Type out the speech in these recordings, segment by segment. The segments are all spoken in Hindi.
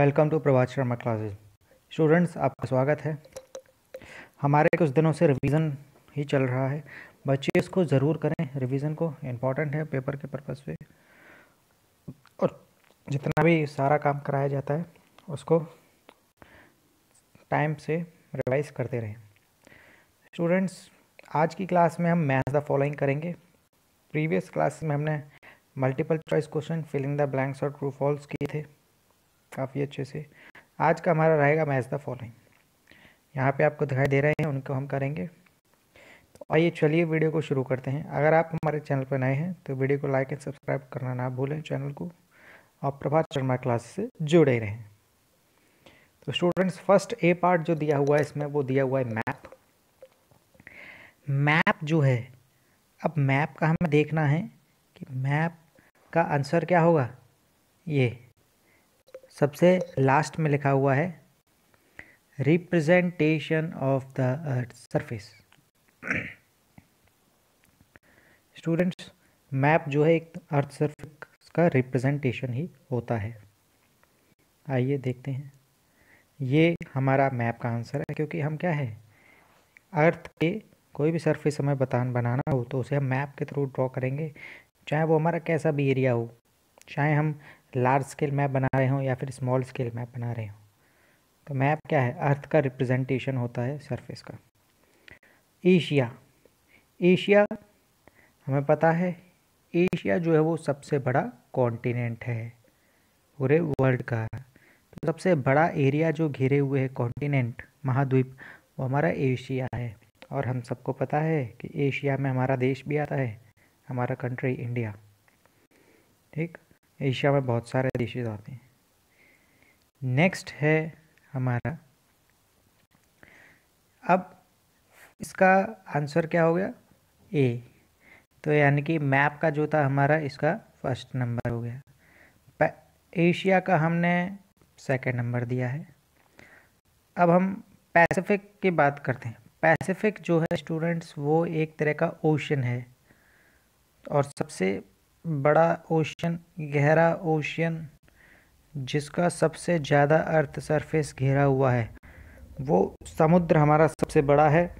Welcome to Prabhat Sharma classes. Students, आपका स्वागत है। हमारे कुछ दिनों से रिवीजन ही चल रहा है। बच्चे इसको ज़रूर करें, रिवीजन को इम्पॉर्टेंट है पेपर के पर्पज़ से। और जितना भी सारा काम कराया जाता है उसको टाइम से रिवाइज करते रहें। स्टूडेंट्स, आज की क्लास में हम मैच द फॉलोइंग करेंगे। प्रीवियस क्लास में हमने multiple choice question, filling the blanks और ट्रू फॉल्स किए थे काफ़ी अच्छे से। आज का हमारा रहेगा मैच द फॉलोइंग। यहाँ पे आपको दिखाई दे रहे हैं, उनको हम करेंगे। तो आइए चलिए वीडियो को शुरू करते हैं। अगर आप हमारे चैनल पर नए हैं तो वीडियो को लाइक एंड सब्सक्राइब करना ना भूलें चैनल को, और प्रभात शर्मा क्लास से जुड़े रहें। तो स्टूडेंट्स, फर्स्ट ए पार्ट जो दिया हुआ है इसमें, वो दिया हुआ है मैप। मैप जो है, अब मैप का हमें देखना है कि मैप का आंसर क्या होगा। ये सबसे लास्ट में लिखा हुआ है representation of the earth surface. Students, map जो है एक अर्थ सरफेस का रिप्रेजेंटेशन ही होता है। आइए देखते हैं। ये हमारा मैप का आंसर है, क्योंकि हम क्या है, अर्थ के कोई भी सरफेस हमें बनाना हो तो उसे हम मैप के थ्रू ड्रॉ करेंगे, चाहे वो हमारा कैसा भी एरिया हो, चाहे हम लार्ज स्केल मैप बना रहे हों या फिर स्मॉल स्केल मैप बना रहे हों। तो मैप क्या है, अर्थ का रिप्रेजेंटेशन होता है सरफेस का। एशिया, एशिया हमें पता है, एशिया जो है वो सबसे बड़ा कॉन्टिनेंट है पूरे वर्ल्ड का। तो सबसे बड़ा एरिया जो घेरे हुए है कॉन्टिनेंट, महाद्वीप, वो हमारा एशिया है। और हम सबको पता है कि एशिया में हमारा देश भी आता है, हमारा कंट्री इंडिया। ठीक, एशिया में बहुत सारे देश आते हैं। नेक्स्ट है हमारा, अब इसका आंसर क्या हो गया, ए। तो यानी कि मैप का जो था हमारा, इसका फर्स्ट नंबर हो गया। एशिया का हमने सेकंड नंबर दिया है। अब हम पैसिफिक की बात करते हैं। पैसिफिक जो है स्टूडेंट्स, वो एक तरह का ओशन है, और सबसे बड़ा ओशन, गहरा ओशन, जिसका सबसे ज़्यादा अर्थ सरफेस घेरा हुआ है, वो समुद्र हमारा सबसे बड़ा है,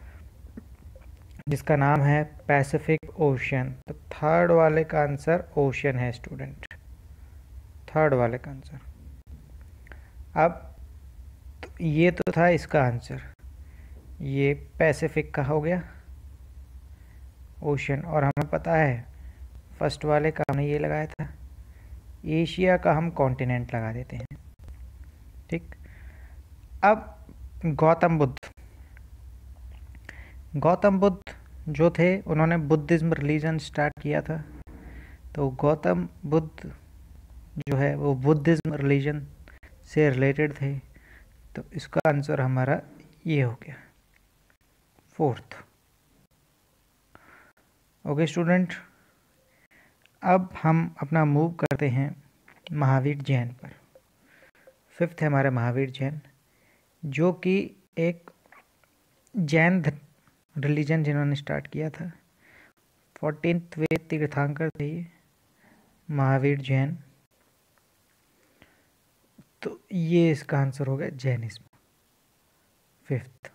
जिसका नाम है पैसिफिक ओशन। तो थर्ड वाले का आंसर ओशन है स्टूडेंट, थर्ड वाले का आंसर। अब तो ये तो था इसका आंसर, ये पैसिफिक का हो गया ओशन। और हमें पता है फर्स्ट वाले का हमने ये लगाया था, एशिया का हम कॉन्टिनेंट लगा देते हैं। ठीक, अब गौतम बुद्ध, गौतम बुद्ध जो थे, उन्होंने बुद्धिज्म रिलीजन स्टार्ट किया था। तो गौतम बुद्ध जो है वो बुद्धिज्म रिलीजन से रिलेटेड थे। तो इसका आंसर हमारा ये हो गया, फोर्थ। ओके स्टूडेंट, अब हम अपना मूव करते हैं महावीर जैन पर। फिफ्थ है हमारा महावीर जैन, जो कि एक जैन रिलीजन जिन्होंने स्टार्ट किया था। 14th वेद तीर्थंकर थे ये महावीर जैन। तो ये इसका आंसर हो गया जैनिज्म, फिफ्थ।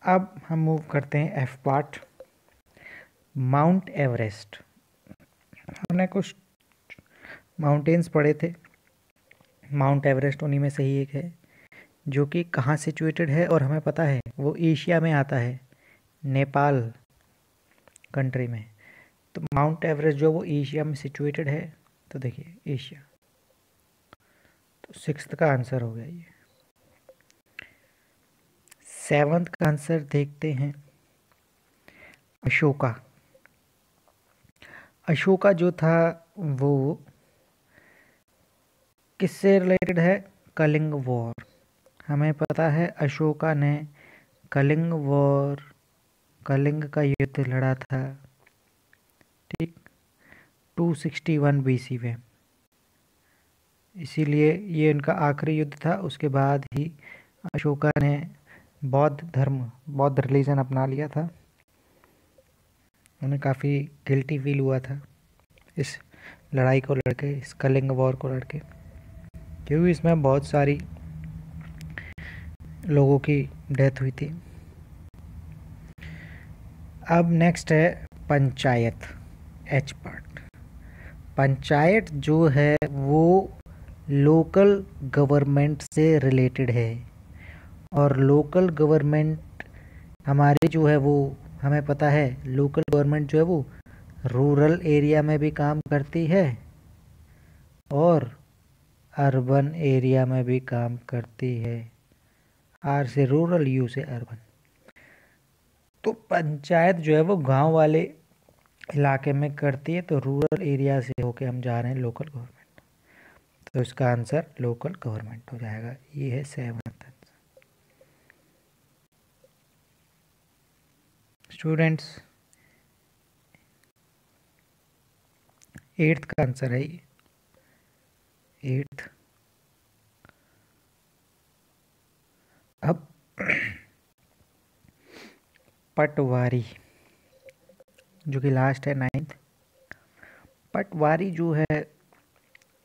अब हम मूव करते हैं एफ पार्ट, माउंट एवरेस्ट। हमने कुछ माउंटेन्स पढ़े थे, माउंट एवरेस्ट उन्हीं में से ही एक है, जो कि कहाँ सिचुएटेड है, और हमें पता है वो एशिया में आता है, नेपाल कंट्री में। तो माउंट एवरेस्ट जो वो एशिया में सिचुएटेड है, तो देखिए एशिया। तो सिक्स्थ का आंसर हो गया ये। सेवंथ का आंसर देखते हैं, अशोका। अशोका जो था वो किससे रिलेटेड है, कलिंग वॉर। हमें पता है अशोका ने कलिंग वॉर, कलिंग का युद्ध लड़ा था, ठीक, 261 BC में। इसीलिए ये उनका आखिरी युद्ध था। उसके बाद ही अशोका ने बौद्ध धर्म, बौद्ध रिलीजन अपना लिया था। उन्हें काफ़ी गिल्टी फील हुआ था इस लड़ाई को लड़के, स्कलिंग वॉर को लड़के, क्योंकि इसमें बहुत सारी लोगों की डेथ हुई थी। अब नेक्स्ट है पंचायत, एच पार्ट। पंचायत जो है वो लोकल गवर्नमेंट से रिलेटेड है, और लोकल गवर्नमेंट हमारी जो है वो हमें पता है, लोकल गवर्नमेंट जो है वो रूरल एरिया में भी काम करती है और अर्बन एरिया में भी काम करती है। आर से रूरल, यू से अर्बन। तो पंचायत जो है वो गांव वाले इलाके में करती है, तो रूरल एरिया से होके हम जा रहे हैं लोकल गवर्नमेंट, तो इसका आंसर लोकल गवर्नमेंट हो जाएगा। ये है 7th। स्टूडेंट्स 8th का आंसर है ये, 8th। अब पटवारी जो कि लास्ट है 9th। पटवारी जो है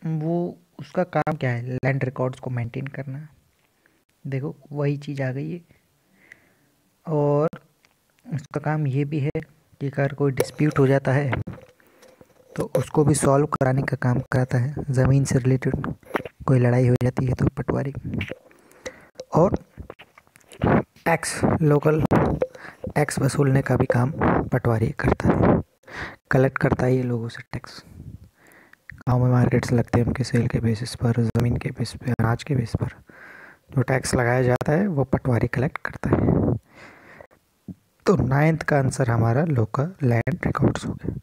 वो उसका काम क्या है, लैंड रिकॉर्ड्स को मेंटेन करना। देखो वही चीज़ आ गई है। और उसका काम ये भी है कि अगर कोई डिस्प्यूट हो जाता है तो उसको भी सॉल्व कराने का काम कराता है। ज़मीन से रिलेटेड कोई लड़ाई हो जाती है तो पटवारी। और टैक्स, लोकल टैक्स वसूलने का भी काम पटवारी करता है, कलेक्ट करता है ये लोगों से टैक्स। गाँव में मार्केट्स लगते हैं, उनके सेल के बेसिस पर, ज़मीन के बेसिस पर, अनाज के बेसिस पर जो टैक्स लगाया जाता है वो पटवारी कलेक्ट करता है। तो 9th का आंसर हमारा लोकल लैंड रिकॉर्ड्स हो गया।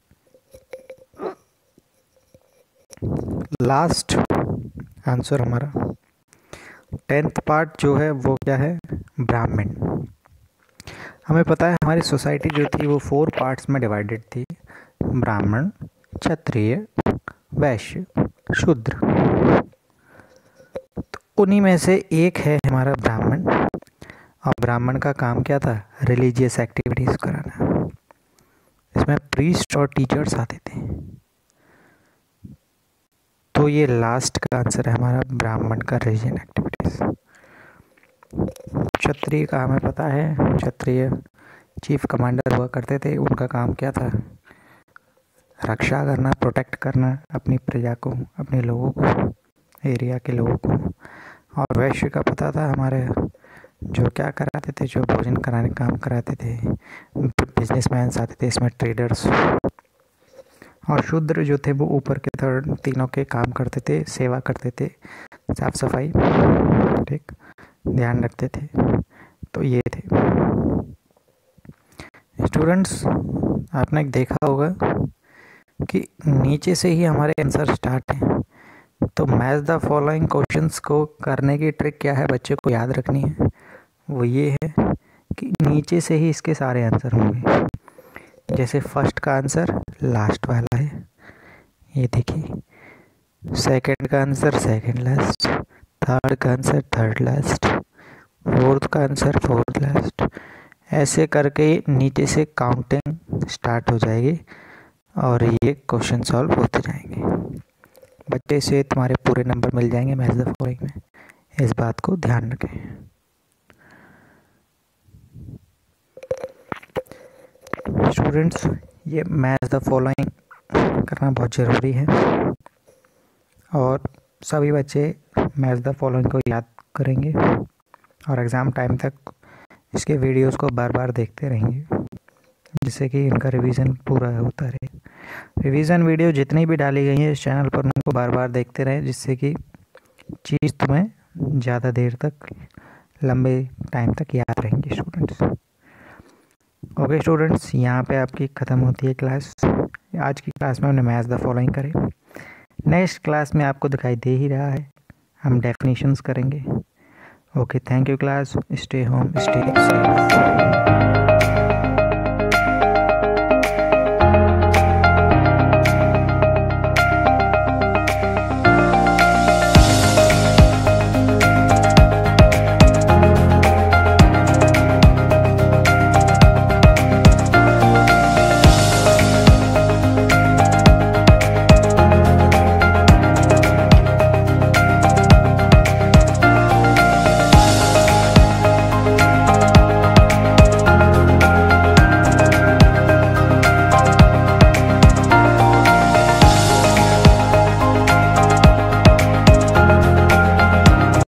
लास्ट आंसर हमारा 10th पार्ट जो है वो क्या है, ब्राह्मण। हमें पता है हमारी सोसाइटी जो थी वो 4 पार्ट्स में डिवाइडेड थी, ब्राह्मण, क्षत्रिय, वैश्य, शूद्र। तो उन्हीं में से एक है हमारा ब्राह्मण। और ब्राह्मण का काम क्या था, रिलीजियस एक्टिविटीज़ कराना। इसमें प्रीस्ट और टीचर्स आते थे। तो ये लास्ट का आंसर है हमारा ब्राह्मण का रिलीजियन एक्टिविटीज़। क्षत्रिय का हमें पता है, क्षत्रिय चीफ कमांडर हुआ करते थे। उनका काम क्या था, रक्षा करना, प्रोटेक्ट करना अपनी प्रजा को, अपने लोगों को, एरिया के लोगों को। और वैश्य का पता था हमारे जो क्या कराते थे, जो भोजन कराने का काम कराते थे, बिजनेसमैन आते थे इसमें, ट्रेडर्स। और शूद्र जो थे वो ऊपर के थर्ड तीनों के काम करते थे, सेवा करते थे, साफ सफाई, ठीक, ध्यान रखते थे। तो ये थे स्टूडेंट्स। आपने देखा होगा कि नीचे से ही हमारे आंसर स्टार्ट हैं। तो मैच द फॉलोइंग क्वेश्चंस को करने की ट्रिक क्या है, बच्चे को याद रखनी है, वो ये है कि नीचे से ही इसके सारे आंसर होंगे। जैसे फर्स्ट का आंसर लास्ट वाला है, ये देखिए। सेकंड का आंसर सेकंड लास्ट, थर्ड का आंसर थर्ड लास्ट, फोर्थ का आंसर फोर्थ लास्ट। ऐसे करके नीचे से काउंटिंग स्टार्ट हो जाएगी और ये क्वेश्चन सॉल्व होते जाएंगे। बच्चे से तुम्हारे पूरे नंबर मिल जाएंगे मैच द फॉलोइंग में, इस बात को ध्यान रखें। स्टूडेंट्स ये मैच द फॉलोइंग करना बहुत ज़रूरी है और सभी बच्चे मैच द फॉलोइंग को याद करेंगे और एग्ज़ाम टाइम तक इसके वीडियोस को बार बार देखते रहेंगे, जिससे कि इनका रिवीजन पूरा होता रहे। रिवीजन वीडियो जितनी भी डाली गई हैं इस चैनल पर उनको बार बार देखते रहें, जिससे कि चीज़ तुम्हें ज़्यादा देर तक, लंबे टाइम तक याद रहेंगी स्टूडेंट्स। ओके स्टूडेंट्स, यहाँ पे आपकी ख़त्म होती है क्लास। आज की क्लास में हमने मैच द फॉलोइंग करे। नेक्स्ट क्लास में आपको दिखाई दे ही रहा है, हम डेफिनेशंस करेंगे। Okay, thank you class, stay home, stay safe.